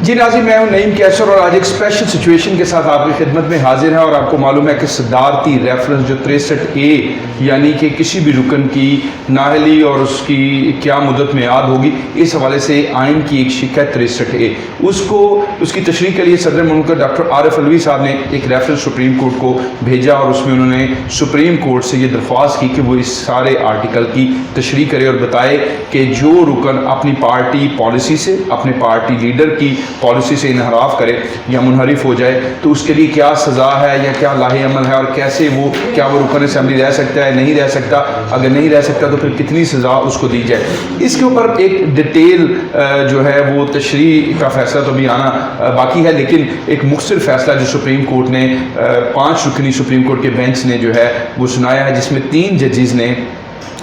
جی ناظرین، میں ہوں نعیم کیسر اور آج ایک اسپیشل سچویشن کے ساتھ آپ کی خدمت میں حاضر ہیں. اور آپ کو معلوم ہے کہ صدارتی ریفرنس جو 63A یعنی کہ کسی بھی رکن کی نااہلی اور اس کی کیا مدت میعاد ہوگی، اس حوالے سے آئین کی ایک شق ہے 63A. اس کی تشریح کے لیے صدر مملکت ڈاکٹر عارف علوی صاحب نے ایک ریفرنس سپریم کورٹ کو بھیجا اور اس میں انہوں نے سپریم کورٹ سے یہ درخواست کی کہ وہ اس سارے آرٹیکل کی تشریح کرے اور بتائے کہ جو رکن اپنی پارٹی پالیسی سے، اپنے پارٹی لیڈر کی پالیسی سے انحراف کرے یا منحرف ہو جائے تو اس کے لیے کیا سزا ہے یا کیا لاہ عمل ہے، اور کیسے کیا وہ رکن اسمبلی رہ سکتا ہے، نہیں رہ سکتا، اگر نہیں رہ سکتا تو پھر کتنی سزا اس کو دی جائے. اس کے اوپر ایک ڈیٹیل جو ہے وہ تشریح کا فیصلہ تو بھی آنا باقی ہے، لیکن ایک مختصر فیصلہ جو سپریم کورٹ نے 5 رکنی سپریم کورٹ کے بینچ نے جو ہے وہ سنایا ہے، جس میں 3 ججز نے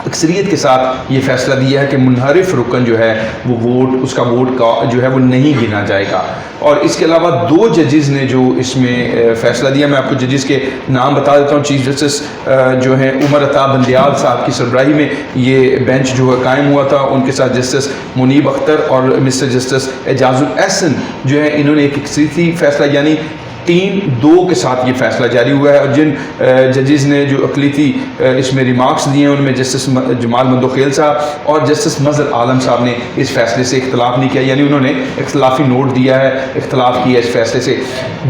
اکثریت کے ساتھ یہ فیصلہ دیا ہے کہ منحرف رکن جو ہے وہ اس کا ووٹ کا جو ہے وہ نہیں گنا جائے گا. اور اس کے علاوہ 2 ججز نے جو اس میں فیصلہ دیا، میں آپ کو ججز کے نام بتا دیتا ہوں. چیف جسٹس جو ہیں عمر عطا بندیال صاحب کی سربراہی میں یہ بینچ جو ہے قائم ہوا تھا. ان کے ساتھ جسٹس منیب اختر اور مسٹر جسٹس اعجاز الاحسن جو ہے انہوں نے ایک اکثریتی فیصلہ یعنی 3-2 کے ساتھ یہ فیصلہ جاری ہوا ہے. اور جن ججز نے جو اقلیتی اس میں ریمارکس دیے ہیں ان میں جسٹس جمال مندوخیل صاحب اور جسٹس مظہر عالم صاحب نے اس فیصلے سے اختلاف نہیں کیا، یعنی انہوں نے اختلافی نوٹ دیا ہے، اختلاف کیا اس فیصلے سے.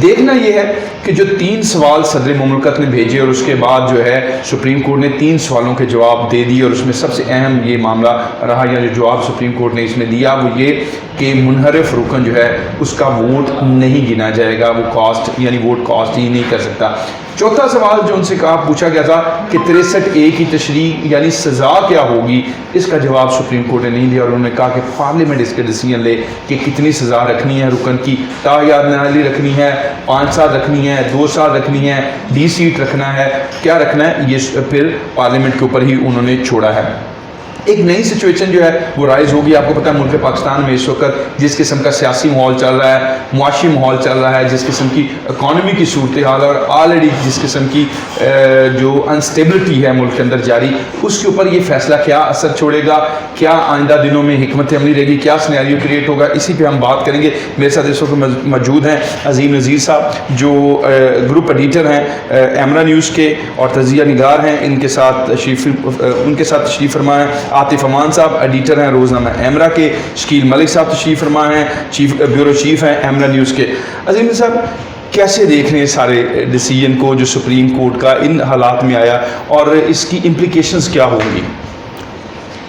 دیکھنا یہ ہے کہ جو 3 سوال صدر مملکت نے بھیجے اور اس کے بعد جو ہے سپریم کورٹ نے 3 سوالوں کے جواب دے دیے، اور اس میں سب سے اہم یہ معاملہ رہا یا جو جواب سپریم کورٹ نے اس میں دیا وہ یہ کہ منحرف رکن جو ہے اس کا ووٹ نہیں گنا جائے گا، وہ کاسٹ یعنی ووٹ کاسٹ ہی نہیں کر سکتا. چوتھا سوال جو ان سے پوچھا گیا تھا کہ 63A کی تشریح یعنی سزا کیا ہوگی، اس کا جواب سپریم کورٹ نے نہیں دیا، اور انہوں نے کہا کہ پارلیمنٹ اس کے ڈیسیژن لے کہ کتنی سزا رکھنی ہے رکن کی. تاحیات نااہلی رکھنی ہے، 5 سال رکھنی ہے، 2 سال رکھنی ہے، ڈی سیٹ رکھنا ہے، کیا رکھنا ہے، یہ پھر پارلیمنٹ کے اوپر ہی انہوں نے چھوڑا ہے. ایک نئی سچویشن جو ہے وہ رائز ہوگی. آپ کو پتہ ہے ملک پاکستان میں اس وقت جس قسم کا سیاسی ماحول چل رہا ہے، معاشی ماحول چل رہا ہے، جس قسم کی اکانومی کی صورتحال اور آلریڈی جس قسم کی جو انسٹیبلٹی ہے ملک کے اندر جاری، اس کے اوپر یہ فیصلہ کیا اثر چھوڑے گا، کیا آئندہ دنوں میں حکمت عملی رہے گی، کیا سینیریو کریٹ ہوگا، اسی پہ ہم بات کریں گے. میرے ساتھ اس وقت موجود ہیں عظیم نذیر صاحب جو گروپ ایڈیٹر ہیں ایمرا نیوز کے اور تجزیہ نگار ہیں. ان کے ساتھ تشریف فرما ہے عاطف امان صاحب، ایڈیٹر ہیں روزنامہ ایمرا کے. شکیل ملک صاحب تشریف فرما ہیں، بیورو چیف ہیں ایمرا نیوز کے. عظیم صاحب، کیسے دیکھ رہے ہیں سارے ڈیسیژن کو جو سپریم کورٹ کا ان حالات میں آیا اور اس کی امپلیکیشنز کیا ہوں گی؟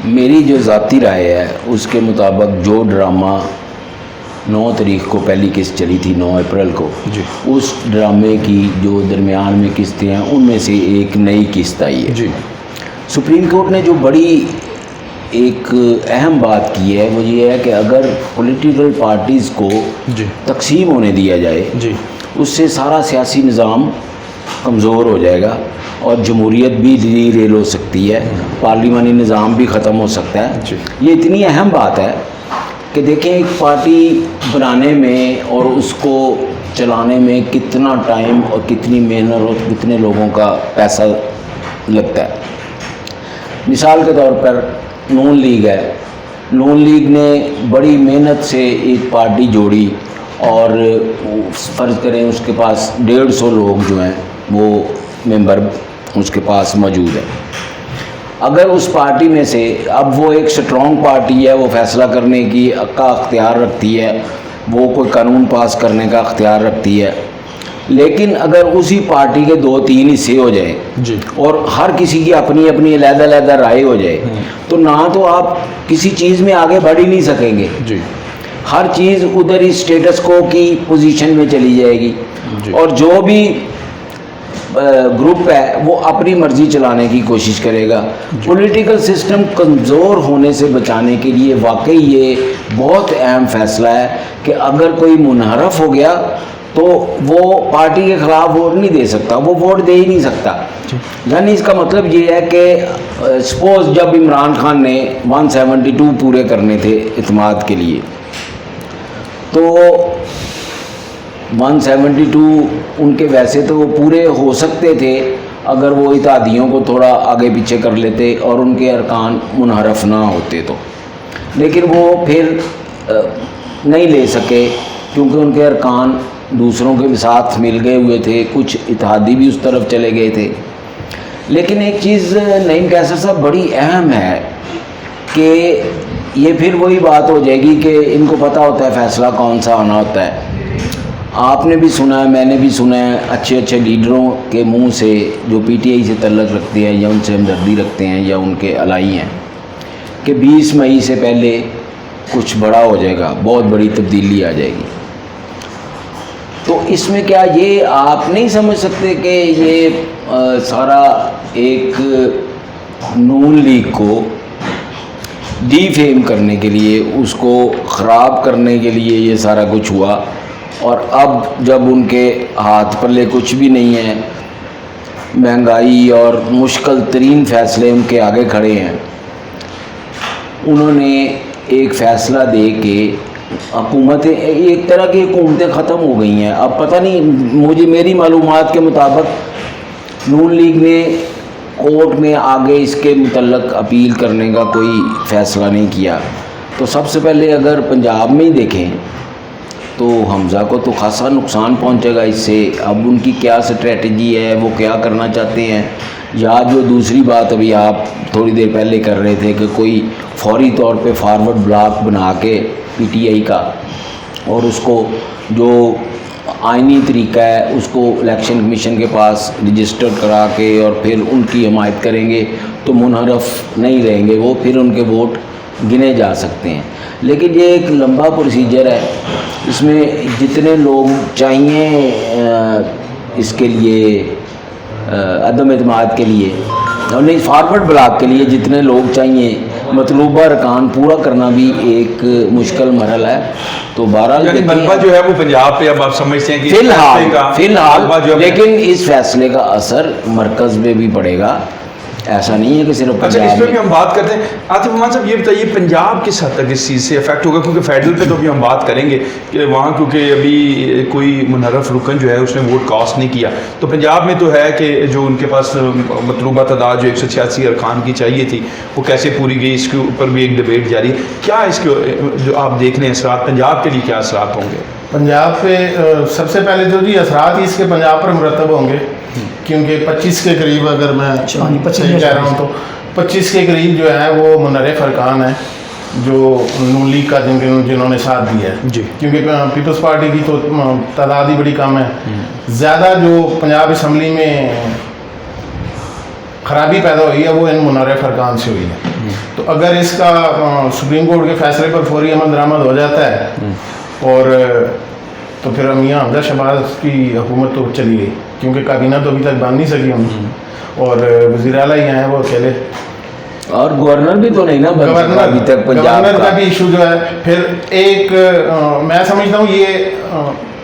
میری جو ذاتی رائے ہے اس کے مطابق جو ڈرامہ 9 تاریخ کو پہلی قسط چلی تھی 9 اپریل کو، جی، اس ڈرامے کی جو درمیان میں قسطیں ہیں ان میں سے ایک نئی قسط آئی ہے. جی، سپریم کورٹ نے جو بڑی ایک اہم بات کی ہے وہ یہ ہے کہ اگر پولیٹیکل پارٹیز کو جی، تقسیم ہونے دیا جائے جی، اس سے سارا سیاسی نظام کمزور ہو جائے گا اور جمہوریت بھی ڈی ریل ہو سکتی ہے، پارلیمانی نظام بھی ختم ہو سکتا ہے. جی. یہ اتنی اہم بات ہے کہ دیکھیں ایک پارٹی بنانے میں اور اس کو چلانے میں کتنا ٹائم اور کتنی محنت اور کتنے لوگوں کا پیسہ لگتا ہے. مثال کے طور پر نون لیگ ہے. نون لیگ نے بڑی محنت سے ایک پارٹی جوڑی اور فرض کریں اس کے پاس 150 لوگ جو ہیں وہ ممبر اس کے پاس موجود ہے. اگر اس پارٹی میں سے اب وہ ایک سٹرونگ پارٹی ہے، وہ فیصلہ کرنے کی کا اختیار رکھتی ہے، وہ کوئی قانون پاس کرنے کا اختیار رکھتی ہے، لیکن اگر اسی پارٹی کے 2-3 حصے ہو جائیں جی، اور ہر کسی کی اپنی اپنی علیحدہ رائے ہو جائے تو نہ تو آپ کسی چیز میں آگے بڑھ ہی نہیں سکیں گے. جی، ہر چیز ادھر ہی اسٹیٹس کو کی پوزیشن میں چلی جائے گی، اور جو بھی گروپ ہے وہ اپنی مرضی چلانے کی کوشش کرے گا. پولیٹیکل سسٹم کمزور ہونے سے بچانے کے لیے واقعی یہ بہت اہم فیصلہ ہے کہ اگر کوئی منحرف ہو گیا تو وہ پارٹی کے خلاف ووٹ نہیں دے سکتا، وہ ووٹ دے ہی نہیں سکتا. یعنی اس کا مطلب یہ ہے کہ سپوز جب عمران خان نے 172 پورے کرنے تھے اعتماد کے لیے تو 172 ان کے ویسے تو وہ پورے ہو سکتے تھے اگر وہ اتحادیوں کو تھوڑا آگے پیچھے کر لیتے اور ان کے ارکان منحرف نہ ہوتے تو، لیکن وہ پھر نہیں لے سکے کیونکہ ان کے ارکان دوسروں کے ساتھ مل گئے ہوئے تھے، کچھ اتحادی بھی اس طرف چلے گئے تھے. لیکن ایک چیز نعیم قیصر صاحب بڑی اہم ہے کہ یہ پھر وہی بات ہو جائے گی کہ ان کو پتہ ہوتا ہے فیصلہ کون سا ہونا ہوتا ہے. آپ نے بھی سنا ہے، میں نے بھی سنا ہے اچھے اچھے لیڈروں کے منہ سے جو پی ٹی آئی سے تعلق رکھتے ہیں یا ان سے ہمدردی رکھتے ہیں یا ان کے الائی ہیں کہ 20 مئی سے پہلے کچھ بڑا ہو جائے گا، بہت بڑی تبدیلی آ جائے گی. تو اس میں کیا یہ آپ نہیں سمجھ سکتے کہ یہ سارا ایک نون لیگ کو ڈی فیم کرنے کے لیے، اس کو خراب کرنے کے لیے یہ سارا کچھ ہوا، اور اب جب ان کے ہاتھ پلے کچھ بھی نہیں ہے، مہنگائی اور مشکل ترین فیصلے ان کے آگے کھڑے ہیں، انہوں نے ایک فیصلہ دے کے حکومتیں ایک طرح کی حکومتیں ختم ہو گئی ہیں. اب پتہ نہیں، میری معلومات کے مطابق نون لیگ نے کورٹ میں آگے اس کے متعلق اپیل کرنے کا کوئی فیصلہ نہیں کیا. تو سب سے پہلے اگر پنجاب میں ہی دیکھیں تو حمزہ کو تو خاصا نقصان پہنچے گا اس سے. اب ان کی کیا اسٹریٹجی ہے، وہ کیا کرنا چاہتے ہیں، یا جو دوسری بات ابھی آپ تھوڑی دیر پہلے کر رہے تھے کہ کوئی فوری طور پہ فارورڈ بلاک بنا کے پی ٹی آئی کا، اور اس کو جو آئینی طریقہ ہے اس کو الیکشن کمیشن کے پاس رجسٹر کرا کے اور پھر ان کی حمایت کریں گے تو منحرف نہیں رہیں گے وہ، پھر ان کے ووٹ گنے جا سکتے ہیں. لیکن یہ ایک لمبا پروسیجر ہے، اس میں جتنے لوگ چاہیے اس کے لیے عدم اعتماد کے لیے اور نہیں فارورڈ بلاک کے لیے جتنے لوگ چاہیے، مطلوبہ ارکان پورا کرنا بھی ایک مشکل مرحلہ ہے. تو بہرحال یعنی غلبہ جو ہے وہ پنجاب پہ اب آپ سمجھتے ہیں کہ فی الحال لیکن اس فیصلے کا اثر مرکز میں بھی پڑے گا، ایسا نہیں ہے کہ صرف اچھا پنجاب اس پہ میں. بھی ہم بات کرتے ہیں. عاطف امان صاحب یہ بتائیے پنجاب کس حد تک اس چیز سے افیکٹ ہوگا، کیونکہ فیڈرل پہ تو ابھی ہم بات کریں گے کہ وہاں کیونکہ ابھی کوئی منحرف رکن جو ہے اس نے ووٹ کاسٹ نہیں کیا. تو پنجاب میں تو ہے کہ جو ان کے پاس مطلوبہ تعداد جو 186 ارکان کی چاہیے تھی وہ کیسے پوری گئی، اس کے اوپر بھی ایک ڈبیٹ جاری ہے. کیا اس کے جو آپ دیکھ رہے ہیں اثرات پنجاب کے لیے کیا اثرات ہوں گے؟ پنجاب پہ سب سے پہلے جو جی اثرات ہی اس کے پنجاب پر مرتب ہوں گے، کیونکہ 25 کے قریب اگر میں صحیح کہہ رہا ہوں تو 25 کے قریب جو ہے وہ منحرف ارکان ہیں جو نون لیگ کا جنہوں نے ساتھ دیا ہے جی، کیونکہ پیپلز پارٹی کی تو تعداد ہی بڑی کم ہے. زیادہ جو پنجاب اسمبلی میں خرابی پیدا ہوئی ہے وہ ان منحرف ارکان سے ہوئی ہے. تو اگر اس کا سپریم کورٹ کے فیصلے پر فوری عمل درآمد ہو جاتا ہے اور تو پھر میاں حمزہ شہباز کی حکومت تو چلی گئی، کیونکہ کابینہ تو ابھی تک بن نہیں سکی ہم، اور وزیر اعلیٰ ہی ہیں وہ اکیلے، اور گورنر بھی تو نہیں نا بن سکا ابھی تک پنجاب گورنر کا بھی ایشو جو ہے. پھر ایک میں سمجھتا ہوں یہ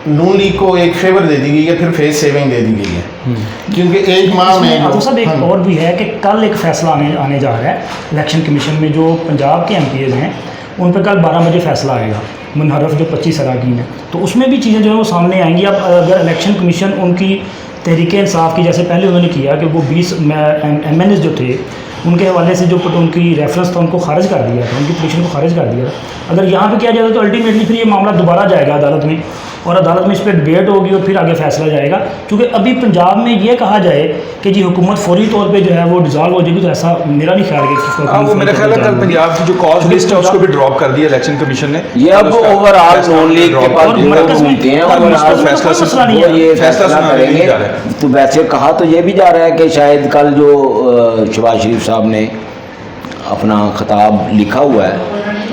نون لیگ کو ایک فیور دے دی گئی ہے، پھر فیس سیونگ دے دی گئی ہے، کیونکہ ایک ماہ میں صاحب ایک اور بھی ہے کہ کل ایک فیصلہ آنے جا رہا ہے الیکشن کمیشن میں. جو پنجاب کے ایم پی ایز ہیں ان پہ کل 12 بجے فیصلہ آئے گا، منحرف جو 25 اراکین ہیں، تو اس میں بھی چیزیں جو ہیں وہ سامنے آئیں گی. اب اگر الیکشن کمیشن ان کی تحریک انصاف کی جیسے پہلے انہوں نے کیا کہ وہ 20 ایم این ایس جو تھے ان کے حوالے سے جو ان کی ریفرنس تھا ان کو خارج کر دیا تھا، ان کی پٹیشن کو خارج کر دیا تھا. اگر یہاں پہ کیا جائے تو الٹیمیٹلی پھر یہ معاملہ دوبارہ جائے گا عدالت میں، اور عدالت میں اس پہ ڈبیٹ ہوگی اور پھر آگے فیصلہ جائے گا. کیونکہ ابھی پنجاب میں یہ کہا جائے کہ جی حکومت فوری طور پہ جو ہے وہ ڈیزالو ہو جائے گی، تو ایسا میرا نہیں خیال ہے. وہ میرا خیال ہے کل پنجاب کی جو کاز لسٹ ہے اس کو بھی ڈراپ کر دیا الیکشن کمیشن نے. یہ اب اوور آل نون لیگ کے پاس گھومتے ہیں اور فیصلہ کریں گے. تو ویسے کہا تو یہ بھی جا رہا ہے کہ شاید کل جو شہباز شریف صاحب نے اپنا خطاب لکھا ہوا ہے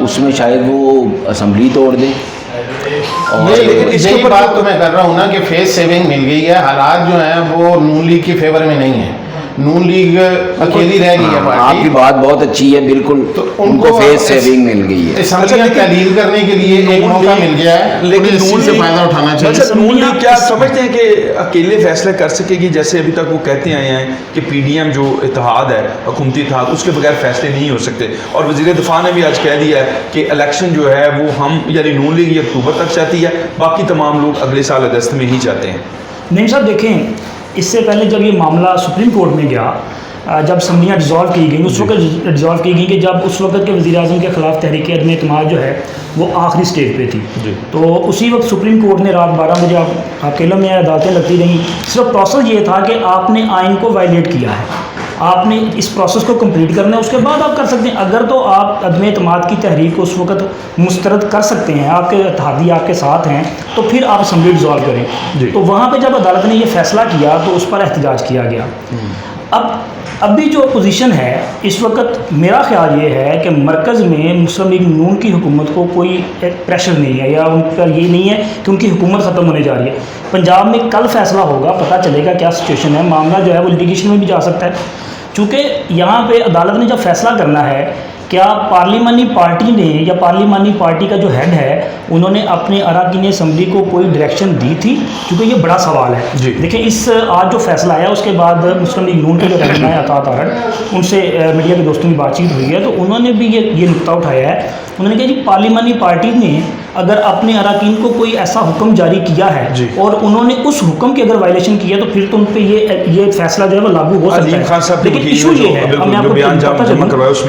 اس میں شاید وہ اسمبلی توڑ دیں. یہی بات تو میں کر رہا ہوں نا کہ فیس سیونگ مل گئی ہے. حالات جو ہیں وہ نون لیگ کے فیور میں نہیں ہیں، نون لیگ اکیلی رہ گئی ہے پارٹی. آپ کی بات بہت اچھی ہے، بالکل ان کو فیس سیونگ مل گئی ہے. اسمبلیاں تحلیل کرنے کے لیے ایک موقع مل گیا ہے، لیکن اس چیز سے فائدہ اٹھانا چاہیے. اچھا نون لیگ کیا سمجھتے ہیں کہ اکیلے فیصلے کر سکے گی؟ جیسے ابھی تک وہ کہتے آئے ہیں کہ پی ڈی ایم جو اتحاد ہے، حکومتی اتحاد، اس کے بغیر فیصلے نہیں ہو سکتے. اور وزیر دفاع نے بھی آج کہہ دیا ہے کہ الیکشن جو ہے وہ ہم یعنی نون لیگ یہ اکتوبر تک چاہتی ہے، باقی تمام لوگ اگلے سال اگست میں ہی چاہتے ہیں. نہیں صاحب دیکھیں، اس سے پہلے جب یہ معاملہ سپریم کورٹ میں گیا جب اسمبلیاں ڈیزالو کی گئیں اس وقت ڈیزالو کی گئیں کہ جب اس وقت کے وزیر اعظم کے خلاف تحریک عدم اعتماد جو ہے وہ آخری سٹیج پہ تھی. تو اسی وقت سپریم کورٹ نے رات 12 بجے آپ کے علم میں عدالتیں لگتی رہیں. صرف پروسیس یہ تھا کہ آپ نے آئین کو وائلیٹ کیا ہے, آپ نے اس پروسیس کو کمپلیٹ کرنا ہے, اس کے بعد آپ کر سکتے ہیں. اگر تو آپ عدم اعتماد کی تحریک کو اس وقت مسترد کر سکتے ہیں, آپ کے اتحادی آپ کے ساتھ ہیں, تو پھر آپ اسمبلی ڈیزالو کریں. تو وہاں پہ جب عدالت نے یہ فیصلہ کیا تو اس پر احتجاج کیا گیا. اب بھی جو پوزیشن ہے اس وقت میرا خیال یہ ہے کہ مرکز میں مسلم لیگ نون کی حکومت کو کوئی پریشر نہیں ہے, یا ان پر یہ نہیں ہے کہ ان کی حکومت ختم ہونے جا رہی ہے. پنجاب میں کل فیصلہ ہوگا, پتہ چلے گا کیا سچویشن ہے. معاملہ جو ہے وہ لیٹیگیشن میں بھی جا سکتا ہے, چونکہ یہاں پہ عدالت نے جب فیصلہ کرنا ہے کیا پارلیمانی پارٹی نے یا پارلیمانی پارٹی کا جو ہیڈ ہے انہوں نے اپنے اراکین اسمبلی کو کوئی ڈائریکشن دی تھی, کیونکہ یہ بڑا سوال ہے. دیکھیں اس آج جو فیصلہ آیا اس کے بعد مسلم لیگ نون کے جو رہنما ہے عطا تارڑ, ان سے میڈیا کے دوستوں کی بات چیت ہوئی ہے, تو انہوں نے بھی یہ نقطہ اٹھایا ہے. انہوں نے کہا جی پارلیمانی پارٹی نے اگر اپنے اراکین کو کوئی ایسا حکم جاری کیا ہے اور انہوں نے اس حکم کی اگر وائلیشن کیا تو پھر تو ان پہ یہ فیصلہ جو ہے وہ لاگو ہو سکتا ہے. لیکن ایشو یہ ہے,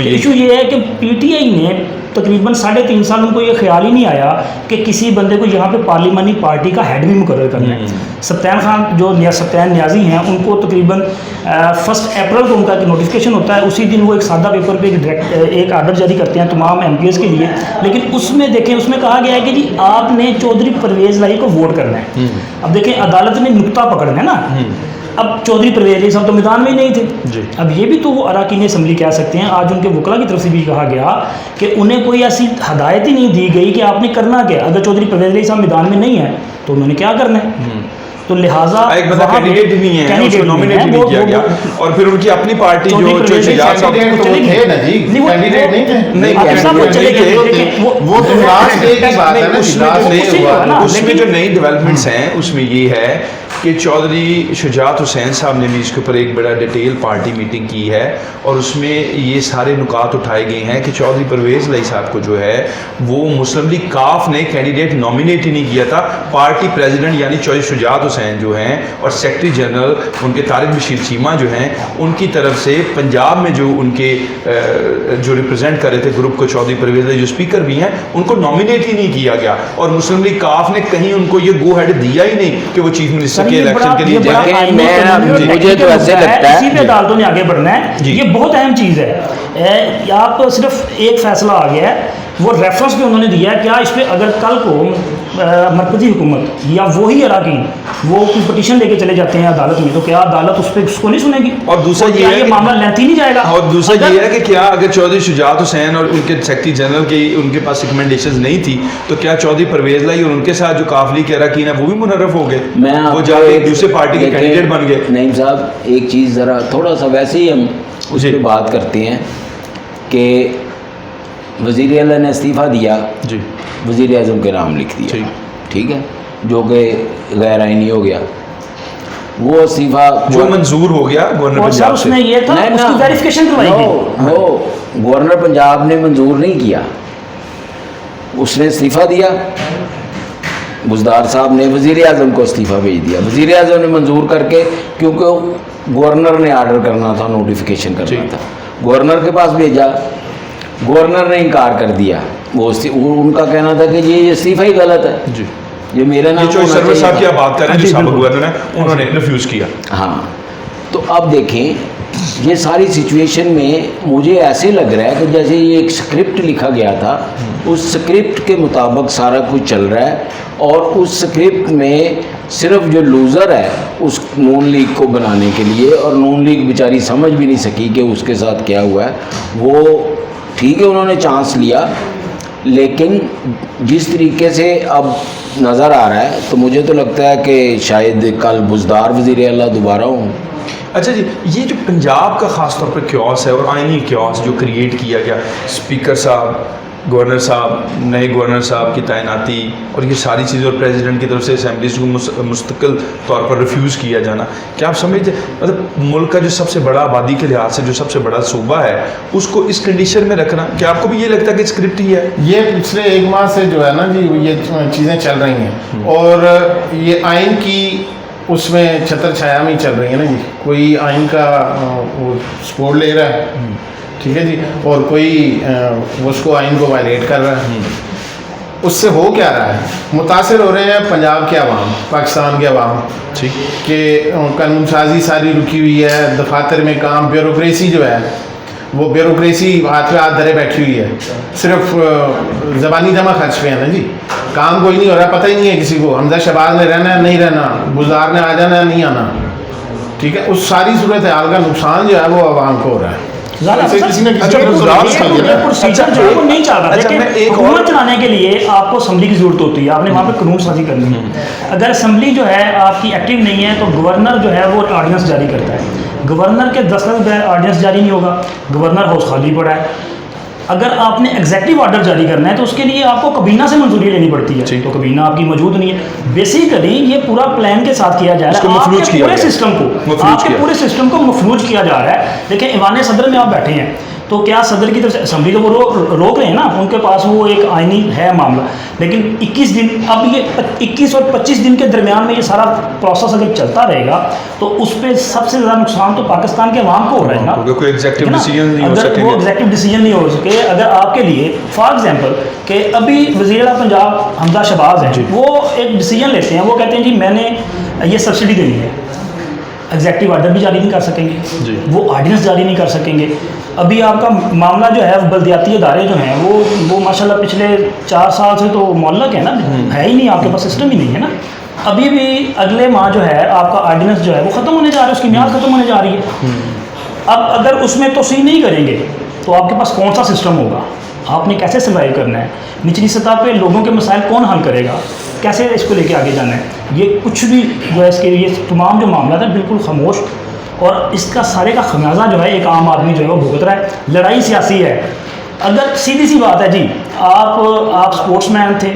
ایشو یہ ہے کہ پی ٹی آئی نے تقریباً 3.5 سال ان کو یہ خیال ہی نہیں آیا کہ کسی بندے کو یہاں پہ پارلیمانی پارٹی کا ہیڈ بھی مقرر کرنا ہے. سبطین خان جو سبطین نیازی ہیں ان کو تقریباً 1 اپریل کو ان کا نوٹیفکیشن ہوتا ہے, اسی دن وہ ایک سادہ پیپر پہ ایک آرڈر جاری کرتے ہیں تمام ایم پی ایز کے لیے. لیکن اس میں دیکھیں اس میں کہا گیا ہے کہ جی آپ نے چودھری پرویز لائی کو ووٹ کرنا ہے. اب دیکھیں عدالت نے نقطہ پکڑنا ہے نا, اب چودھری پرویز علی صاحب تو میدان میں ہی نہیں تھے. اب یہ بھی تو وہ اراکین اسمبلی کہہ سکتے ہیں. آج ان کے وکلاء کی طرف سے بھی کہا گیا کہ انہیں کوئی ایسی ہدایت ہی نہیں دی گئی کہ آپ نے کرنا کیا. اگر چودھری پرویز علی صاحب میدان میں نہیں ہیں تو انہوں نے کیا کرنا ہے. تو لہٰذا ایک بندہ کینڈیڈیٹ ہی نہیں ہے, اس کو نومینیٹ ہی نہیں کیا گیا, اور پھر ان کی اپنی پارٹی جو شجاعت صاحب تھے نا جی, کینڈیڈیٹ نہیں تھے, وہ تو لاسٹ ڈے کی بات ہے نا. اس میں جو نئی ڈیولپمنٹس ہیں اس میں یہ ہے کہ چودھری شجاعت حسین صاحب نے بھی اس کے اوپر ایک بڑا ڈیٹیل پارٹی میٹنگ کی ہے, اور اس میں یہ سارے نکات اٹھائے گئے ہیں کہ چودھری پرویز علی صاحب کو جو ہے وہ مسلم لیگ کاف نے کینڈیڈیٹ نامینیٹ ہی نہیں کیا تھا. پارٹی پریزیڈنٹ یعنی چودھری شجاعت حسین جو ہیں اور سیکرٹری جنرل ان کے طارق بشیر چیمہ جو ہیں, ان کی طرف سے پنجاب میں جو ان کے جو ریپرزینٹ کر رہے تھے گروپ کو چودھری پرویز علی جو اسپیکر بھی ہیں, ان کو نامینیٹ ہی نہیں کیا گیا. اور مسلم لیگ کاف نے کہیں ان کو یہ گو ہیڈ دیا ہی نہیں کہ وہ چیف منسٹر کے الیکشن کے لیے جائیں. مجھے تو ایسے لگتا ہے اسی پہ عدالتوں نے آگے بڑھنا ہے. یہ بہت اہم چیز ہے. آپ صرف ایک فیصلہ آ گیا ہے, وہ ریفرنس بھی انہوں نے دیا ہے. کیا اس پہ اگر کل کو مرکزی حکومت یا وہی اراکین وہ کوئی پٹیشن لے کے چلے جاتے ہیں عدالت میں, تو کیا عدالت اس پہ اس کو نہیں سنے گی؟ اور دوسرا یہ معاملہ لینتھی نہیں جائے گا. اور دوسرا یہ ہے کہ کیا اگر چودھری شجاعت حسین اور ان کے سیکرٹری جنرل کی ان کے پاس ریکمنڈیشنز نہیں تھی تو کیا چودھری پرویز علی اور ان کے ساتھ جو قافلی کے اراکین ہیں وہ بھی منحرف ہو گئے, وہ جا کے دوسرے پارٹی کے کینڈیڈیٹ بن گئے؟ نعیم صاحب ایک چیز ذرا تھوڑا سا ویسے ہی ہم اس پہ بات کرتے ہیں کہ وزیر اعلیٰ نے استعفیٰ دیا, وزیر اعظم کے نام لکھ دیا, ٹھیک ہے, جو کہ غیر آئینی ہو گیا. وہ استعفیٰ جو منظور ہو گیا گورنر پنجاب سے, یہ تھا اس کی ویریفیکیشن کروائی گئی. وہ گورنر پنجاب نے منظور نہیں کیا, اس نے استعفیٰ دیا. بزدار صاحب نے وزیر اعظم کو استعفیٰ بھیج دیا. وزیر اعظم نے منظور کر کے, کیونکہ گورنر نے آرڈر کرنا تھا, نوٹیفیکیشن کرنا تھا, گورنر کے پاس بھیجا, گورنر نے انکار کر دیا. وہ ان کا کہنا تھا کہ یہ استعفیٰ ہی غلط ہے, یہ میرا نام سرور صاحب کی آپ بات کر رہے ہیں جو سابق گورنر ہیں, انہوں نے ریفیوز کیا. ہاں, تو اب دیکھیں یہ ساری سچویشن میں مجھے ایسے لگ رہا ہے کہ جیسے یہ ایک سکرپٹ لکھا گیا تھا, اس سکرپٹ کے مطابق سارا کچھ چل رہا ہے, اور اس سکرپٹ میں صرف جو لوزر ہے اس نون لیگ کو بنانے کے لیے, اور نون لیگ بیچاری سمجھ بھی نہیں سکی کہ اس کے ساتھ کیا ہوا ہے. وہ ٹھیک ہے انہوں نے چانس لیا, لیکن جس طریقے سے اب نظر آ رہا ہے تو مجھے تو لگتا ہے کہ شاید کل بزدار وزیر اعلیٰ دوبارہ ہوں. اچھا جی, یہ جو پنجاب کا خاص طور پہ کیوس ہے اور آئینی کیوس جو کریٹ کیا گیا, اسپیکر صاحب, گورنر صاحب, نئے گورنر صاحب کی تعیناتی اور یہ ساری چیزیں, اور پریزیڈنٹ کی طرف سے اسمبلیز کو مستقل طور پر ریفیوز کیا جانا, کیا آپ سمجھتے مطلب ملک کا جو سب سے بڑا آبادی کے لحاظ سے جو سب سے بڑا صوبہ ہے اس کو اس کنڈیشن میں رکھنا, کیا آپ کو بھی یہ لگتا ہے کہ اسکرپٹ ہی ہے؟ یہ پچھلے 1 ماہ سے جو ہے نا جی یہ چیزیں چل رہی ہیں, اور یہ آئین کی اس میں چھتر چھایا میں ہی چل رہی ہے نا جی. کوئی آئین کا وہ سپورٹ لے رہا ہے, ٹھیک ہے جی, اور کوئی اس کو آئین کو وائلیٹ کر رہا ہے. اس سے ہو کیا رہا ہے؟ متاثر ہو رہے ہیں پنجاب کے عوام, پاکستان کے عوام, کہ قانون سازی ساری رکی ہوئی ہے, دفاتر میں کام, بیوروکریسی جو ہے وہ بیوروکریسی ہاتھ پہ ہاتھ دھرے بیٹھی ہوئی ہے, صرف زبانی جمع خرچ پہ ہے نا جی. کام کوئی نہیں ہو رہا, پتہ ہی نہیں ہے کسی کو حمزہ شہباز نے رہنا ہے نہیں رہنا, گلزار نے آ جانا ہے نہیں آنا, ٹھیک ہے. اس ساری صورتحال کا نقصان جو ہے وہ عوام کو ہو رہا ہے. پروسیجر جو ہے وہ نہیں چل رہا. لیکن حکومت چلانے کے لیے آپ کو اسمبلی کی ضرورت ہوتی ہے, آپ نے وہاں پہ قانون سازی کرنی ہے. اگر اسمبلی جو ہے آپ کی ایکٹیو نہیں ہے تو گورنر جو ہے وہ آرڈیننس جاری کرتا ہے. گورنر کے دستخط بغیر آرڈیننس جاری نہیں ہوگا, گورنر ہاؤس خالی پڑا ہے. اگر آپ نے ایگزیکٹو آرڈر جاری کرنا ہے تو اس کے لیے آپ کو کابینہ سے منظوری لینی پڑتی ہے, تو کابینہ آپ کی موجود نہیں ہے. بیسیکلی یہ پورا پلان کے ساتھ کیا جا رہا ہے, آپ کے پورے سسٹم کو مفلوج کیا جا رہا ہے. دیکھیں ایوان صدر میں آپ بیٹھے ہیں تو کیا صدر کی طرف سے اسمبلی تو وہ روک رہے ہیں نا, ان کے پاس وہ ایک آئینی ہے معاملہ, لیکن 21 دن, اب یہ 21 اور 25 دن کے درمیان میں یہ سارا پروسیس اگر چلتا رہے گا تو اس پہ سب سے زیادہ نقصان تو پاکستان کے عوام کو ہو رہا ہے نا. کوئی ایگزیکٹو ڈیسیجن نہیں ہو سکے, وہ ایگزیکٹو ڈیسیجن نہیں ہو سکے. اگر آپ کے لیے فار ایگزامپل کہ ابھی وزیر اعلیٰ پنجاب حمزہ شہباز ہیں, وہ ایک ڈیسیجن لیتے ہیں, وہ کہتے ہیں جی میں نے یہ سبسڈی دینی ہے, ایگزیکٹو آرڈر بھی جاری نہیں کر سکیں گے, وہ آرڈیننس جاری نہیں کر سکیں گے. ابھی آپ کا معاملہ جو ہے بلدیاتی ادارے جو ہیں وہ ماشاءاللہ پچھلے 4 سال سے تو معلق ہے نا, ہے ہی نہیں, آپ کے پاس سسٹم ہی نہیں ہے نا. ابھی بھی اگلے ماہ جو ہے آپ کا آرڈیننس جو ہے وہ ختم ہونے جا رہا ہے, اس کی میعاد ختم ہونے جا رہی ہے. اب اگر اس میں توسیع نہیں کریں گے تو آپ کے پاس کون سا سسٹم ہوگا, آپ نے کیسے سروائیو کرنا ہے, نچلی سطح پہ لوگوں کے مسائل کون حل کرے گا, کیسے اس کو لے کے آگے جانا ہے. یہ کچھ بھی جو ہے اس کے یہ تمام جو معاملات ہیں بالکل خاموش, اور اس کا سارے کا خمیازہ جو ہے ایک عام آدمی جو ہے وہ بھگت رہا ہے. لڑائی سیاسی ہے. اگر سیدھی سی بات ہے جی, آپ سپورٹس مین تھے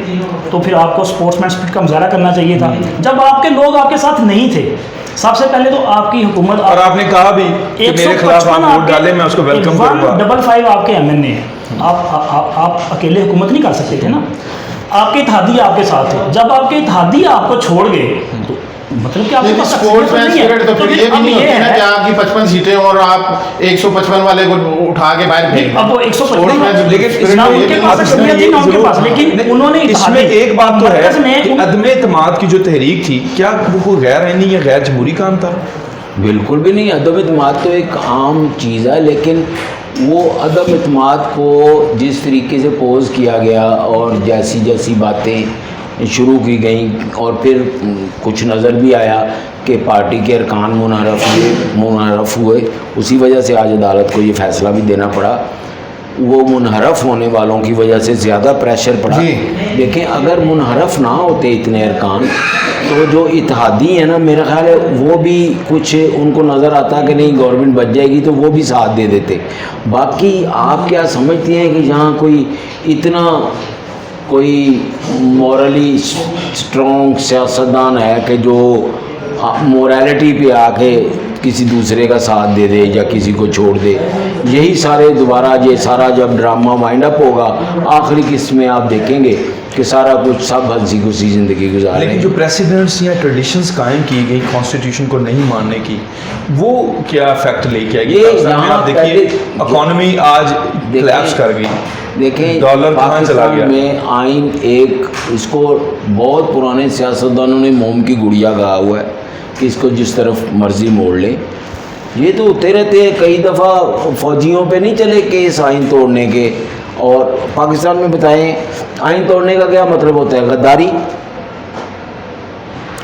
تو پھر آپ کو سپورٹس مین اسپرٹ کا مظاہرہ کرنا چاہیے تھا. جب آپ کے لوگ آپ کے ساتھ نہیں تھے, سب سے پہلے تو آپ کی حکومت, اور آپ نے کہا بھی کہ میرے خلاف آپ ووٹ ڈالیں, میں اس کو ویلکم کروں گا. 155 آپ کے MNA ہیں, آپ اکیلے حکومت نہیں کر سکتے تھے نا, آپ کے اتحادی آپ کے ساتھ تھے. جب آپ کے اتحادی آپ کو چھوڑ گئے تو مطلب کہ آپ کے پاس سپورٹس مین اسپرٹ تو پھر یہ بھی نہیں ہوتی نا کہ آپ کی 55 سیٹیں اور آپ 155 والے کو اٹھا کے باہر بھیج. اب وہ 155 لیکن ان کے اس میں ایک بات تو ہے کہ عدم اعتماد کی جو تحریک تھی, کیا وہ غیر آئینی یا غیر جمہوری کام تھا؟ بالکل بھی نہیں. عدم اعتماد تو ایک عام چیز ہے, لیکن وہ عدم اعتماد کو جس طریقے سے پوز کیا گیا اور جیسی باتیں شروع کی گئیں, اور پھر کچھ نظر بھی آیا کہ پارٹی کے ارکان منحرف ہوئے, اسی وجہ سے آج عدالت کو یہ فیصلہ بھی دینا پڑا. وہ منحرف ہونے والوں کی وجہ سے زیادہ پریشر پڑا. دیکھیں اگر منحرف نہ ہوتے اتنے ارکان تو جو اتحادی ہیں نا, میرا خیال ہے وہ بھی کچھ ان کو نظر آتا کہ نہیں گورنمنٹ بچ جائے گی تو وہ بھی ساتھ دے دیتے. باقی آپ کیا سمجھتے ہیں کہ جہاں کوئی اتنا کوئی مورلی اسٹرانگ سیاستدان ہے کہ جو مورالٹی پہ آ کے کسی دوسرے کا ساتھ دے دے یا کسی کو چھوڑ دے, یہی سارے دوبارہ یہ سارا جب ڈرامہ وائنڈ اپ ہوگا آخری قسط میں آپ دیکھیں گے کہ سارا کچھ سب ہنسی خوشی زندگی گزار رہے ہیں. لیکن جو پریسیڈنٹس یا ٹریڈیشنز قائم کی گئی کانسٹیٹیوشن کو نہیں ماننے کی, وہ کیا افیکٹ لے کے آئے گی؟ آپ دیکھیے اکانومی آج کلیپس کر گئی, دیکھیں ڈالر کہاں چلا گیا. میں آئین ایک, اس کو بہت پرانے سیاستدانوں نے موم کی گڑیا کہا ہوا ہے کہ اس کو جس طرف مرضی موڑ لیں. یہ تو ہوتے رہتے ہیں, کئی دفعہ فوجیوں پہ نہیں چلے کیس آئین توڑنے کے, اور پاکستان میں بتائیں آئین توڑنے کا کیا مطلب ہوتا ہے؟ غداری.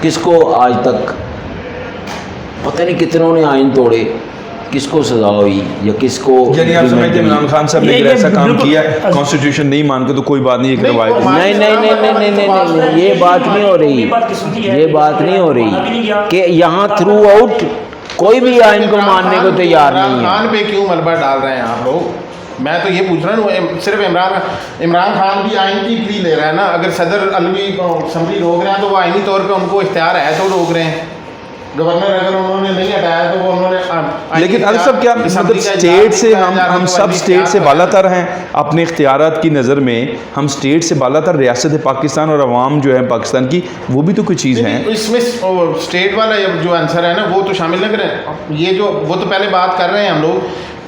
کس کو آج تک پتہ نہیں کتنوں نے آئین توڑے, کس کو سزا ہوئی یا کس کو, یعنی آپ سمجھتے ہیں عمران خان صاحب نے ایسا کام کیا ہے کانسٹیٹیوشن نہیں مان کے تو کوئی بات نہیں, ایک روایت نہیں, یہ بات نہیں ہو رہی, یہ بات نہیں ہو رہی کہ یہاں تھرو آؤٹ کوئی بھی آئین کو ماننے کو تیار نہیں ہے. عمران خان پہ کیوں ملبہ ڈال رہے ہیں آپ لوگ؟ میں تو یہ پوچھ رہا ہوں, صرف عمران خان بھی آئین کی پلی لے رہا ہے نا. اگر صدر علوی اسمبلی روک رہے ہیں تو وہ آئینی طور پہ ان کو اختیار ہے تو روک رہے ہیں. گورنر اگر انہوں نے نہیں ہٹایا تو وہ انہوں نے لیکن علی صاحب کیا مطلب اسٹیٹ سے ہم سب اسٹیٹ سے بالا تر ہیں اپنے اختیارات کی نظر میں، ہم اسٹیٹ سے بالا تر ریاست پاکستان اور عوام جو ہے پاکستان کی وہ بھی تو کوئی چیز ہیں. اس میں اسٹیٹ والا جو آنسر ہے نا وہ تو شامل نہ کریں. یہ جو وہ تو پہلے بات کر رہے ہیں ہم لوگ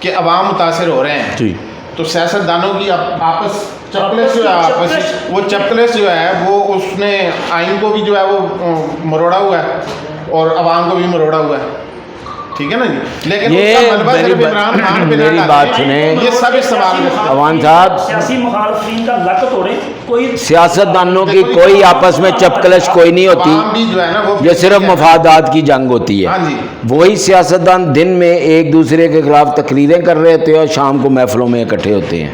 کہ عوام متاثر ہو رہے ہیں جی، تو سیاست دانوں کی آپس چپلس جو ہے آپس وہ چپلس جو ہے وہ اس نے آئین کو بھی جو ہے وہ مروڑا ہوا ہے اور عوام کو بھی مروڑا ہوا ہے. ٹھیک ہے نا جی. لیکن میری بات سنیں، یہ سب استعمال عوان صاحب، سیاسی مخالفین کا لک توڑے، کوئی سیاست دانوں کی کوئی آپس میں چپکلش کوئی نہیں ہوتی، جو ہے نا وہ یہ صرف مفادات کی جنگ ہوتی ہے. ہاں جی. وہی سیاستدان دن میں ایک دوسرے کے خلاف تقریریں کر رہے ہوتے ہیں اور شام کو محفلوں میں اکٹھے ہوتے ہیں.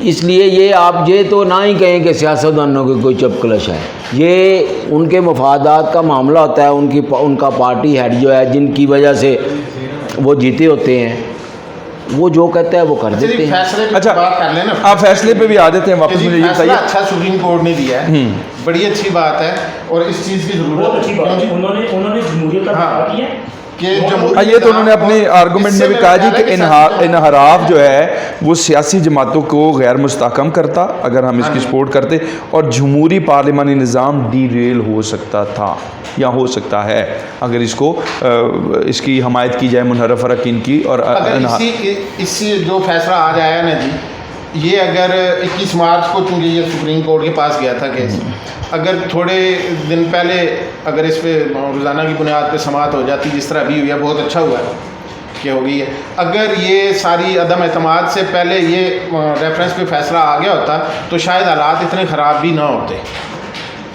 اس لیے یہ آپ یہ تو نہ ہی کہیں کہ سیاستدانوں کی کوئی چپکلش ہے، یہ ان کے مفادات کا معاملہ ہوتا ہے. ان کا پارٹی ہیڈ جو ہے جن کی وجہ سے وہ جیتے ہوتے ہیں، وہ جو کہتا ہے وہ کر دیتے ہیں. اچھا بات کر لیں نا، آپ فیصلے پہ بھی آ جاتے ہیں واپس. مجھے یہ فیصلہ بتائیے، اچھا سپریم کورٹ نے دیا ہے، بڑی اچھی بات ہے اور اس چیز کی بہت ضرورت اچھی بات ہے. انہوں نے جمہوریت کا دفاع کیا ہے کہ یہ تو انہوں نے اپنے آرگومنٹ میں بھی کہا جی کہ انحراف جو ہے وہ سیاسی جماعتوں کو غیر مستحکم کرتا اگر ہم اس کی سپورٹ کرتے، اور جمہوری پارلیمانی نظام ڈی ریل ہو سکتا تھا یا ہو سکتا ہے اگر اس کی حمایت کی جائے منحرف اراکین کی. اور اس جو فیصلہ آ جایا نا جی، یہ اگر 21 مارچ کو چونکہ یہ سپریم کورٹ کے پاس گیا تھا کیس، اگر تھوڑے دن پہلے اگر اس پہ روزانہ کی بنیاد پہ سماعت ہو جاتی جس طرح ابھی ہوئی ہے، بہت اچھا ہوا ہے کہ ہو گئی ہے. اگر یہ ساری عدم اعتماد سے پہلے یہ ریفرنس پہ فیصلہ آ گیا ہوتا تو شاید حالات اتنے خراب بھی نہ ہوتے.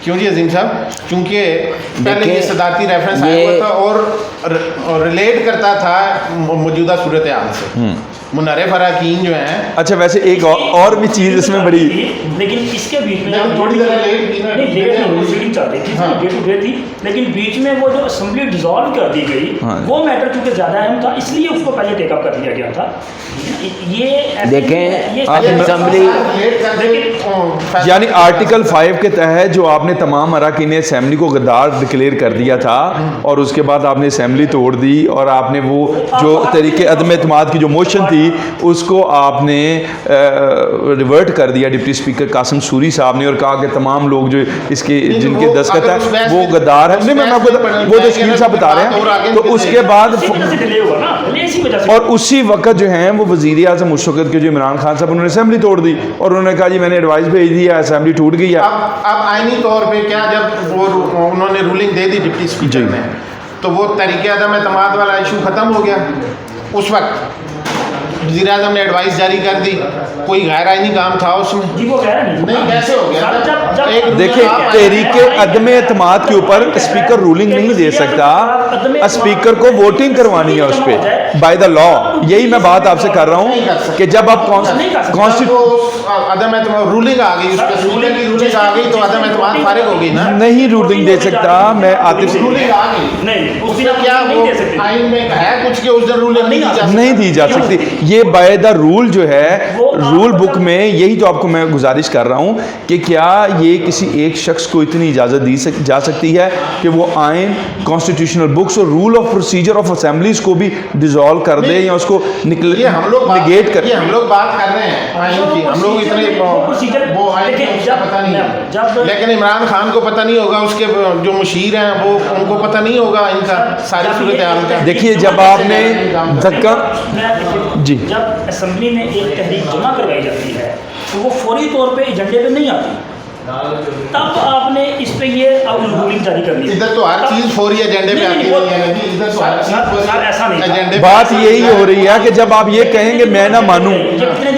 کیوں جی عظیم صاحب؟ کیونکہ پہلے یہ صدارتی ریفرنس آیا ہوا تھا اور ریلیٹ کرتا تھا موجودہ صورتحال سے. منحرف اراکین جو ہیں، اچھا ویسے ایک اور بھی چیز اس میں بڑی، لیکن اس کے بیچ میں تھوڑی ذرا لیٹ تھی، لیکن بیچ میں وہ جو اسمبلی ڈیزالو کر دی گئی وہ میٹر چونکہ زیادہ اہم تھا اس لیے اس کو پہلے ٹیک اپ کر دیا گیا تھا. یہ دیکھیں اسمبلی یعنی آرٹیکل 5 کے تحت جو آپ نے تمام اراکین اسمبلی کو غدار ڈکلیئر کر دیا تھا اور اس کے بعد آپ نے اسمبلی توڑ دی اور آپ نے وہ جو طریقے عدم اعتماد کی جو موشن تھی اس کو آپ نے ریورٹ کر دیا ڈپٹی اسپیکر قاسم سوری صاحب نے، اور کہا کہ تمام لوگ جو اس کے جن کے دستخط ہے وہ غدار ہیں. نہیں، میں آپ کو وہ تو شکیل صاحب بتا رہے ہیں. تو اس کے بعد اور اسی وقت جو ہیں وہ وزیر اعظم اس وقت کے جو عمران خان صاحب انہوں نے اسمبلی توڑ دی اور انہوں نے کہا جی میں نے ایڈوائس بھیج دی ہے، اسمبلی ٹوٹ گئی ہے. اب آئینی طور پہ کیا جب وہ انہوں نے رولنگ دے دی ڈپٹی اسپیکر نے تو وہ طریقے عدم اعتماد والا ایشو ختم ہو گیا. اس وقت وزیر اعظم نے ایڈوائس جاری کر دی، کوئی غیر آئینی کام تھا اس میں؟ نہیں، کیسے ہو گیا؟ دیکھیں تحریک عدم اعتماد کے اوپر اسپیکر رولنگ نہیں دے سکتا، اسپیکر کو ووٹنگ کروانی ہے اس پہ بائی دا لا. یہی میں بات آپ سے کر رہا ہوں کہ جب آپ عدم اعتماد رولنگ آ گئی، اس پہ اسپیکر کی رولنگ آ گئی تو عدم اعتماد فارغ ہو گئی نا. نہیں رولنگ دے سکتا. میں عاطف رولنگ آ گئی، اس میں کیا وہ آئین میں ہے کچھ کہ اس دن رولنگ نہیں دی جا سکتی. یہ بائی دا رول جو ہے رول بک میں، یہی تو آپ کو میں گزارش کر رہا ہوں کہ کیا یہ کسی ایک شخص کو اتنی اجازت دی جا سکتی ہے کہ وہ آئین، کانسٹیٹیوشنل بکس اور rule of procedure of assemblies کو بھی ڈیزالو کر دے یا اس کو نگیٹ کر. یہ ہم لوگ بات کر رہے ہیں آئین کی، ہم لوگ اتنے وہ آئین پتہ نہیں ہے، لیکن عمران خان کو پتہ نہیں ہوگا، اس کے جو مشیر ہیں وہ ان کو پتہ نہیں ہوگا ان کا ساری صورتحال کا. دیکھیے جب آپ نے دھکا جی جب اسمبلی میں ایک تحریک جمع کروائی جاتی ہے تو وہ فوری طور پہ ایجنڈے پہ نہیں آتی، تب آپ نے اس پہ یہ رولنگ جاری کرنی ہے. ادھر تو ہر چیز فوری ایجنڈے پہ آتی ہے، ادھر تو ہر چیز ایسا نہیں. بات یہی ہو رہی ہے کہ جب آپ یہ کہیں گے میں نہ مانوں،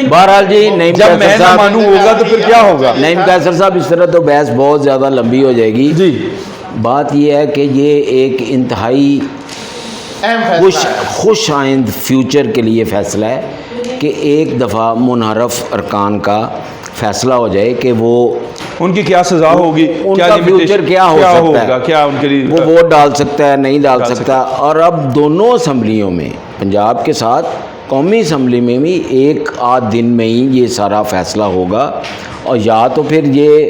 بہرحال جی نعیم جب میں نہ مانوں ہوگا تو پھر کیا ہوگا؟ نعیم قیصر صاحب اس طرح تو بحث بہت زیادہ لمبی ہو جائے گی. جی بات یہ ہے کہ یہ ایک انتہائی خوش آئند فیوچر کے لیے فیصلہ ہے کہ ایک دفعہ منحرف ارکان کا فیصلہ ہو جائے کہ وہ ان کی کیا سزا ہوگی، ان کا فیوچر کیا ہو سکتا ہے، کیا ان کے لیے وہ ووٹ ڈال سکتا ہے نہیں ڈال سکتا. اور اب دونوں اسمبلیوں میں، پنجاب کے ساتھ قومی اسمبلی میں بھی ایک آدھ دن میں ہی یہ سارا فیصلہ ہوگا. اور یا تو پھر یہ